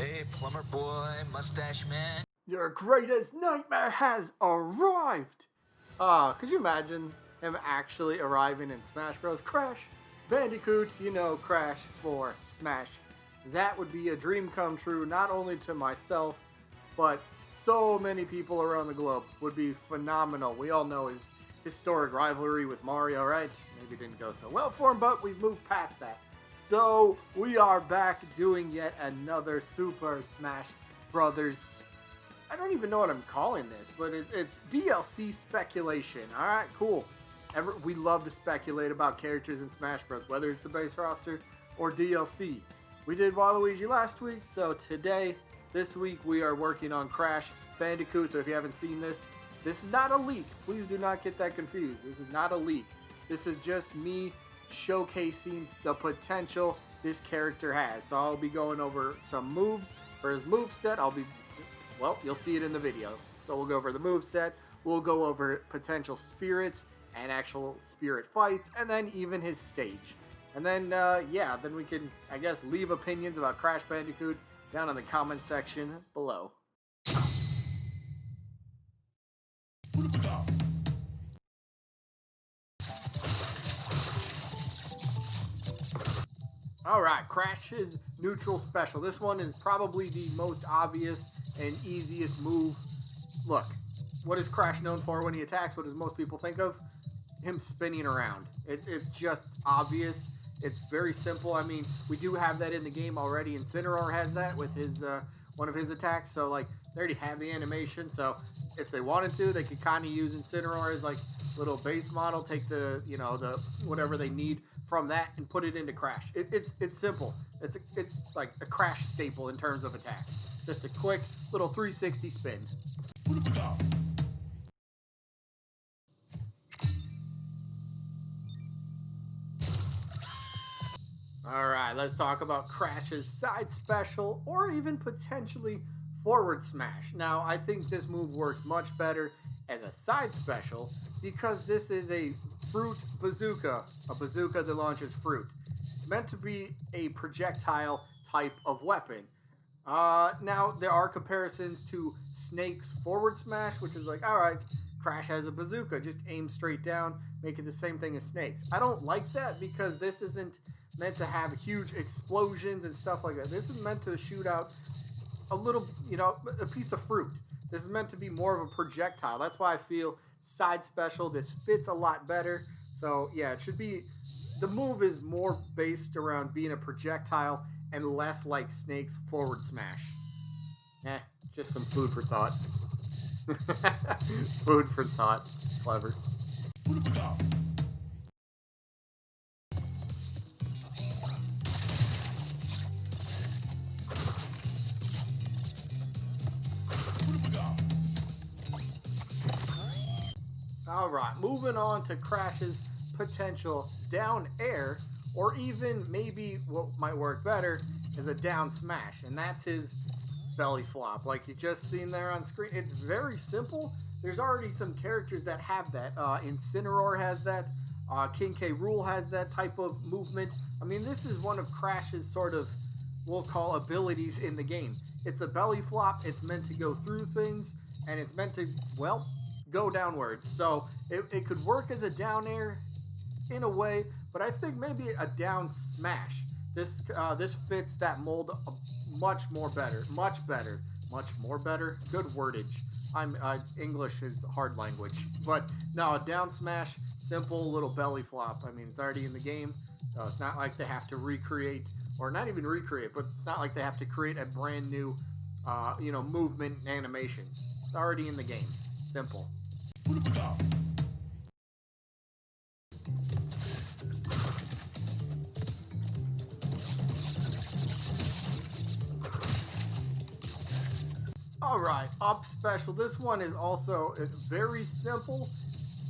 Hey, plumber boy, mustache man. Your greatest nightmare has arrived! Could you imagine him actually arriving in Smash Bros? Crash Bandicoot, you know, Crash for Smash. That would be a dream come true, not only to myself, but so many people around the globe. Would be phenomenal. We all know his historic rivalry with Mario, right? Maybe didn't go so well for him, but we've moved past that. So we are back doing yet another Super Smash Brothers. I don't even know what I'm calling this, but it's DLC speculation. All right, cool. We love to speculate about characters in Smash Bros, whether it's the base roster or DLC. We did Waluigi last week, so this week, we are working on Crash Bandicoot. So if you haven't seen this is not a leak. Please do not get that confused. This is not a leak. This is just me showcasing the potential this character has. So I'll be going over some moves for his moveset. Well, you'll see it in the video. So we'll go over the moveset, we'll go over potential spirits and actual spirit fights, and then even his stage. And then, then we can, I guess, leave opinions about Crash Bandicoot down in the comment section below. Alright, Crash's neutral special. This one is probably the most obvious and easiest move. Look, what is Crash known for when he attacks? What does most people think of? Him spinning around. It's just obvious. It's very simple. I mean, we do have that in the game already. Incineroar has that with his one of his attacks. So, like, they already have the animation. So, if they wanted to, they could kind of use Incineroar as, like, little base model. Take the whatever they need from that and put it into Crash. It's simple. It's like a Crash staple in terms of attacks. Just a quick little 360 spin. Alright, let's talk about Crash's side special or even potentially forward smash. Now, I think this move works much better as a side special because this is a fruit bazooka, a bazooka that launches fruit. It's meant to be a projectile type of weapon. Now, there are comparisons to Snake's forward smash, which is like, alright, Crash has a bazooka, just aim straight down, make it the same thing as Snake's. I don't like that because this isn't meant to have huge explosions and stuff like that. This is meant to shoot out a little, a piece of fruit. This is meant to be more of a projectile. That's why I feel side special, this fits a lot better. So, yeah, it should be, the move is more based around being a projectile and less like Snake's forward smash. Just some food for thought. Food for thought. Clever. Alright, moving on to Crash's potential down air, or even maybe what might work better is a down smash, and that's his belly flop, like you just seen there on screen. It's very simple. There's already some characters that have that. Incineroar has that. King K. Rool has that type of movement. I mean, this is one of Crash's sort of, we'll call, abilities in the game. It's a belly flop. It's meant to go through things, and it's meant to, well, go downwards. So it could work as a down air in a way, but I think maybe a down smash. This fits that mold much more better. Much more better. Good wordage. English is hard language, but no, a down smash, simple little belly flop. I mean, it's already in the game, so it's not like they have to recreate, or not even recreate, but it's not like they have to create a brand new, movement and animation. It's already in the game. Simple. Alright, up special. This one is also very simple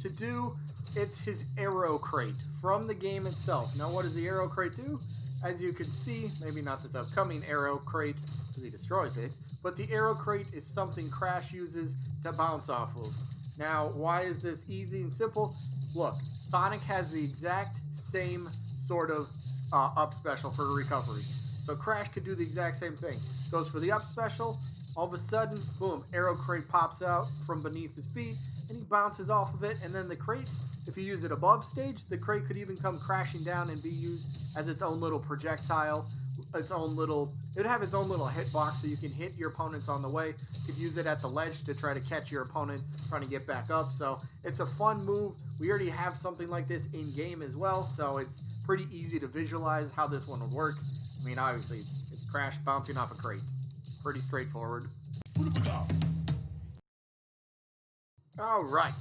to do. It's his arrow crate from the game itself. Now, what does the arrow crate do? As you can see, maybe not this upcoming arrow crate because he destroys it, but the arrow crate is something Crash uses to bounce off of. Now, why is this easy and simple? Look, Sonic has the exact same sort of up special for recovery. So Crash could do the exact same thing. Goes for the up special, all of a sudden, boom, arrow crate pops out from beneath his feet, and he bounces off of it, and then the crate, if you use it above stage, the crate could even come crashing down and be used as its own little projectile, it would have its own little hitbox so you can hit your opponents on the way. You could use it at the ledge to try to catch your opponent trying to get back up. So it's a fun move. We already have something like this in game as well, so it's pretty easy to visualize how this one would work. I mean, obviously, it's Crash bouncing off a crate. Pretty straightforward. All right,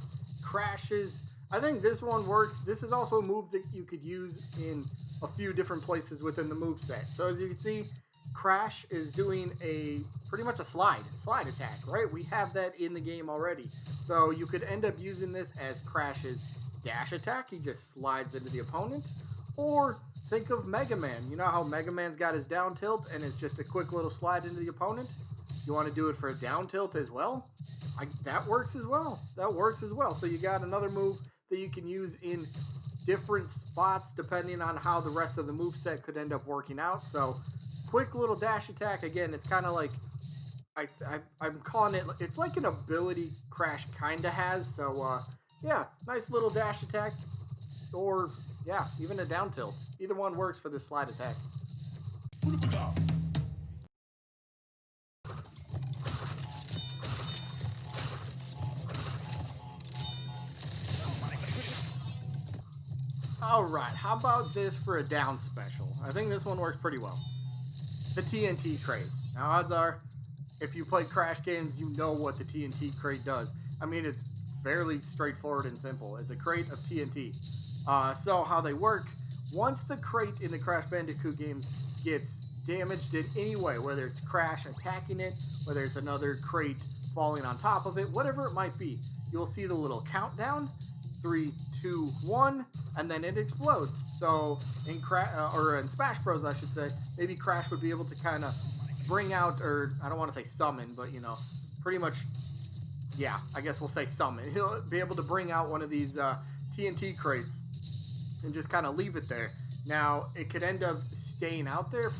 Crashes. I think this one works. This is also a move that you could use in a few different places within the moveset. So as you can see, Crash is doing pretty much a slide attack, right? We have that in the game already. So you could end up using this as Crash's dash attack. He just slides into the opponent. Or think of Mega Man. You know how Mega Man's got his down tilt and it's just a quick little slide into the opponent? You want to do it for a down tilt as well? That works as well. So you got another move that you can use in different spots depending on how the rest of the moveset could end up working out. So quick little dash attack. Again, it's kind of like, I'm calling it, it's like an ability Crash kind of has. So yeah, nice little dash attack. Or yeah, even a down tilt. Either one works for this slide attack. Alright, how about this for a down special? I think this one works pretty well. The TNT crate. Now odds are, if you play Crash games, you know what the TNT crate does. I mean, it's fairly straightforward and simple. It's a crate of TNT. So how they work, once the crate in the Crash Bandicoot games gets damaged in any way, whether it's Crash attacking it, whether it's another crate falling on top of it, whatever it might be, you'll see the little countdown, 3, 2, 1, and then it explodes. So in in Smash Bros, I should say, maybe Crash would be able to kind of bring out, or I don't want to say summon, but you know, pretty much, yeah, I guess we'll say summon. He'll be able to bring out one of these TNT crates and just kind of leave it there. Now it could end up staying out there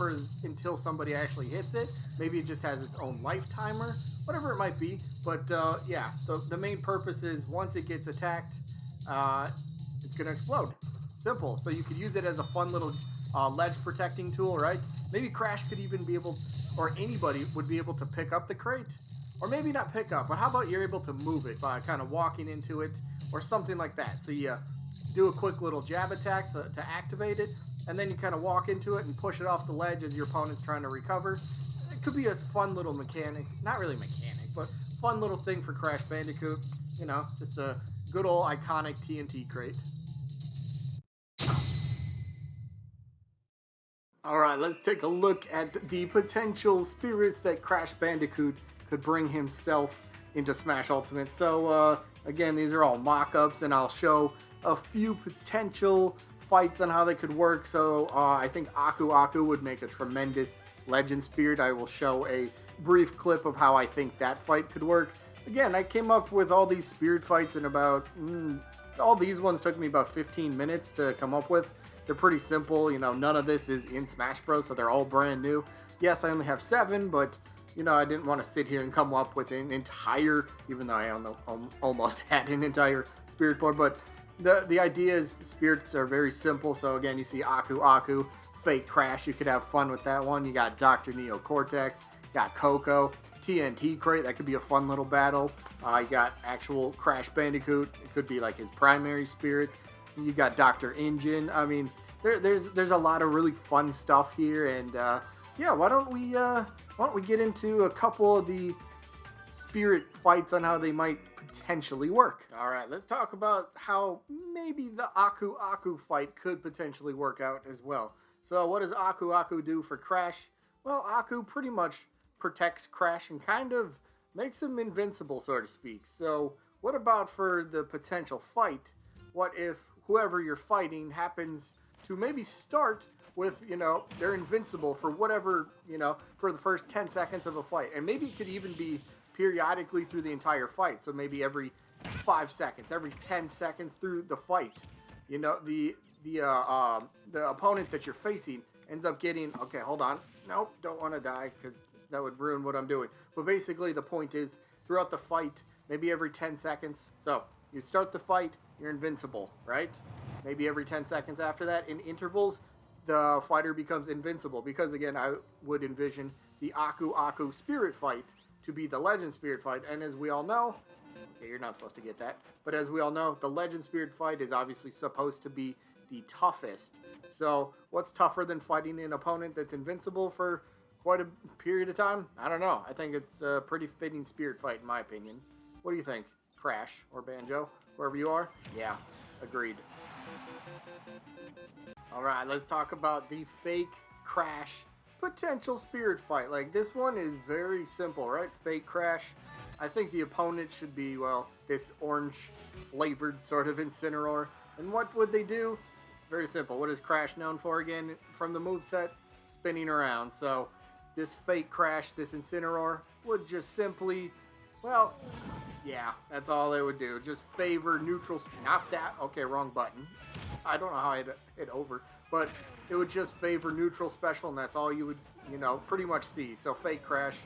until somebody actually hits it. Maybe it just has its own life timer, whatever it might be. But yeah, so the main purpose is once it gets attacked, it's going to explode. Simple. So you could use it as a fun little ledge protecting tool, right? Maybe Crash could even be able, or anybody would be able to pick up the crate. Or maybe not pick up, but how about you're able to move it by kind of walking into it or something like that. So you do a quick little jab attack to activate it, and then you kind of walk into it and push it off the ledge as your opponent's trying to recover. It could be a fun little mechanic. Not really mechanic, but fun little thing for Crash Bandicoot. You know, just a good old iconic TNT crate. Alright, let's take a look at the potential spirits that Crash Bandicoot could bring himself into Smash Ultimate. So, again, these are all mock-ups, and I'll show a few potential fights on how they could work. So, I think Aku Aku would make a tremendous Legend Spirit. I will show a brief clip of how I think that fight could work. Again, I came up with all these Spirit fights in about, all these ones took me about 15 minutes to come up with. They're pretty simple, you know, none of this is in Smash Bros, so they're all brand new. Yes, I only have 7, but, you know, I didn't want to sit here and come up with an entire, even though I almost had an entire Spirit board, but the idea is the spirits are very simple. So again, you see Aku Aku, Fake Crash, you could have fun with that one. You got Dr. Neo Cortex, got Coco, TNT Crate, that could be a fun little battle. You got actual Crash Bandicoot, it could be like his primary spirit. You got Dr. Engine. I mean, there's a lot of really fun stuff here, and yeah, why don't we get into a couple of the spirit fights on how they might potentially work. All right, let's talk about how maybe the Aku Aku fight could potentially work out as well. So what does Aku Aku do for Crash? Well, Aku pretty much protects Crash and kind of makes him invincible, so to speak. So what about for the potential fight? What if whoever you're fighting happens to maybe start with, you know, they're invincible for whatever, you know, for the first 10 seconds of a fight. And maybe it could even be periodically through the entire fight. So maybe every 5 seconds, every 10 seconds through the fight, you know, the opponent that you're facing ends up getting, okay, hold on. Nope, don't want to die because that would ruin what I'm doing. But basically, the point is throughout the fight, maybe every 10 seconds. So you start the fight, you're invincible, right? Maybe every 10 seconds after that, in intervals, the fighter becomes invincible. Because again, I would envision the Aku Aku spirit fight to be the legend spirit fight. And as we all know, okay, you're not supposed to get that. But as we all know, the legend spirit fight is obviously supposed to be the toughest. So what's tougher than fighting an opponent that's invincible for quite a period of time? I don't know. I think it's a pretty fitting spirit fight in my opinion. What do you think? Crash or Banjo? Wherever you are? Yeah, agreed. Alright, let's talk about the fake Crash potential spirit fight. Like, this one is very simple, right? Fake Crash. I think the opponent should be, well, this orange flavored sort of Incineroar. And what would they do? Very simple. What is Crash known for again from the moveset? Spinning around. So this fake Crash, this Incineroar, would just simply, well, yeah, that's all they would do. Just favor neutral, not that, okay, wrong button. I don't know how I hit over, but it would just favor neutral special, and that's all you would, pretty much see. So fake Crash,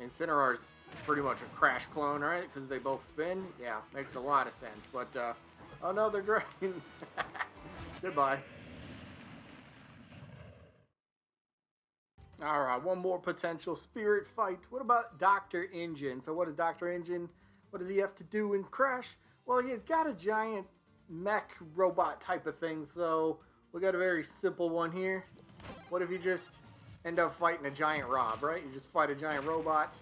Incineroar's pretty much a Crash clone, right? Because they both spin. Yeah, makes a lot of sense. But, oh no, they're dragging. Goodbye. Alright, one more potential spirit fight. What about Dr. Engine? So what is Dr. Engine? What does he have to do in Crash? Well, he's got a giant mech robot type of thing, so we got a very simple one here. What if you just end up fighting a giant Rob, right? You just fight a giant robot.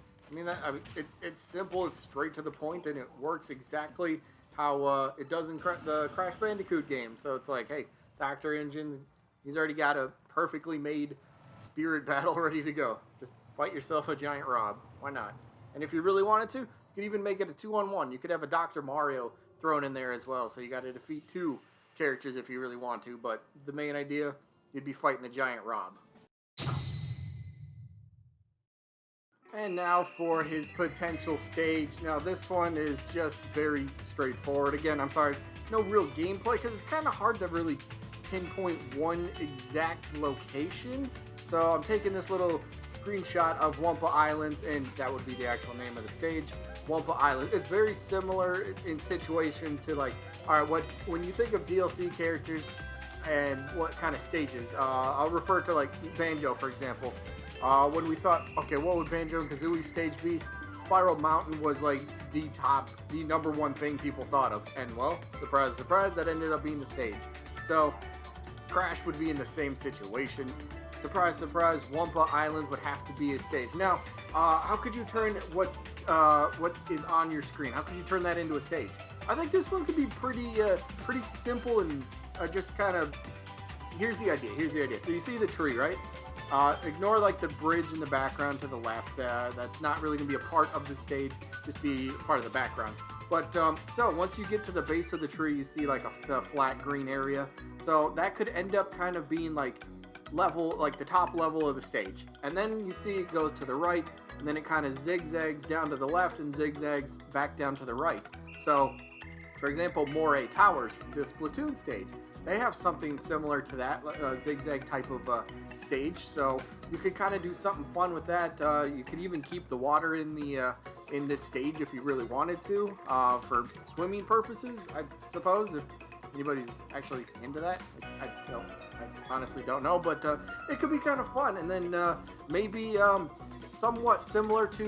It's simple, it's straight to the point, and it works exactly how it does in the Crash Bandicoot game. So it's like, hey, Dr. Engine, he's already got a perfectly made spirit battle ready to go. Just fight yourself a giant Rob. Why not? And if you really wanted to, you could even make it a 2-on-1. You could have a Dr. Mario thrown in there as well. So you got to defeat 2 characters if you really want to. But the main idea, you'd be fighting the giant Rob. And now for his potential stage. Now this one is just very straightforward. Again, I'm sorry, no real gameplay because it's kind of hard to really pinpoint one exact location. So I'm taking this little screenshot of Wumpa Islands, and that would be the actual name of the stage, Wumpa Island. It's very similar in situation to, like, all right, when you think of DLC characters and what kind of stages, I'll refer to like Banjo, for example. When we thought, okay, what would Banjo and Kazooie's stage be? Spiral Mountain was like the number one thing people thought of. And well, surprise, surprise, that ended up being the stage. So Crash would be in the same situation. Surprise, surprise, Wumpa Islands would have to be a stage. Now, how could you turn what is on your screen? How could you turn that into a stage? I think this one could be pretty simple and just kind of, here's the idea. So you see the tree, right? Ignore like the bridge in the background to the left. That's not really going to be a part of the stage, just be part of the background. But so once you get to the base of the tree, you see like a flat green area. So that could end up kind of being like the top level of the stage. And then you see it goes to the right, and then it kind of zigzags down to the left and zigzags back down to the right. So, for example, Moray Towers, the Splatoon stage, they have something similar to that, zigzag type of stage. So you could kind of do something fun with that. You could even keep the water in this stage if you really wanted to, for swimming purposes, I suppose, if anybody's actually into that. I honestly don't know, but it could be kind of fun. And then maybe somewhat similar to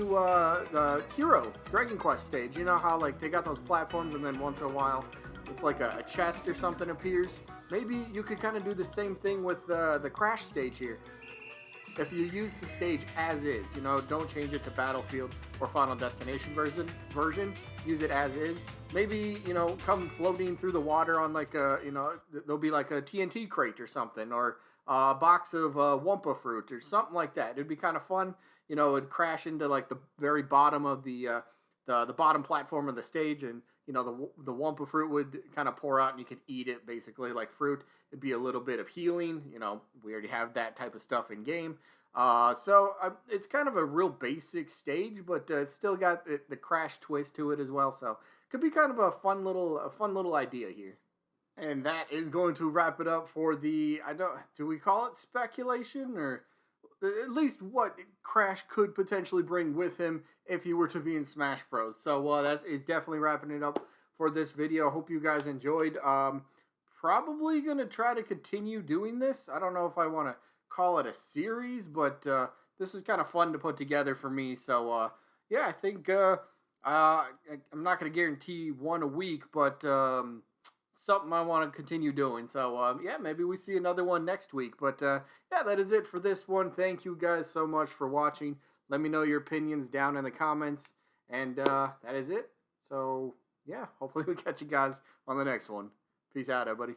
the Hero Dragon Quest stage. You know how like they got those platforms, and then once in a while it's like a chest or something appears. Maybe you could kind of do the same thing with the Crash stage here. If you use the stage as is, don't change it to Battlefield or Final Destination version, use it as is. Maybe, come floating through the water on like there'll be like a TNT crate or something, or a box of Wumpa fruit or something like that. It'd be kind of fun. It'd crash into like the very bottom of the bottom platform of the stage, and the Wumpa fruit would kind of pour out, and you could eat it basically like fruit. It'd be a little bit of healing. We already have that type of stuff in game. So it's kind of a real basic stage, but it's still got the Crash twist to it as well. So it could be kind of a fun little idea here. And that is going to wrap it up for the, do we call it speculation, or at least what Crash could potentially bring with him if he were to be in Smash Bros. So that is definitely wrapping it up for this video. Hope you guys enjoyed. Probably gonna try to continue doing this. I don't know if I want to call it a series, but this is kind of fun to put together for me. So yeah, I think I'm not gonna guarantee one a week, but something I want to continue doing. So yeah, maybe we see another one next week. But yeah, that is it for this one. Thank you guys so much for watching. Let me know your opinions down in the comments. And that is it. So yeah, hopefully we catch you guys on the next one. Peace out, everybody.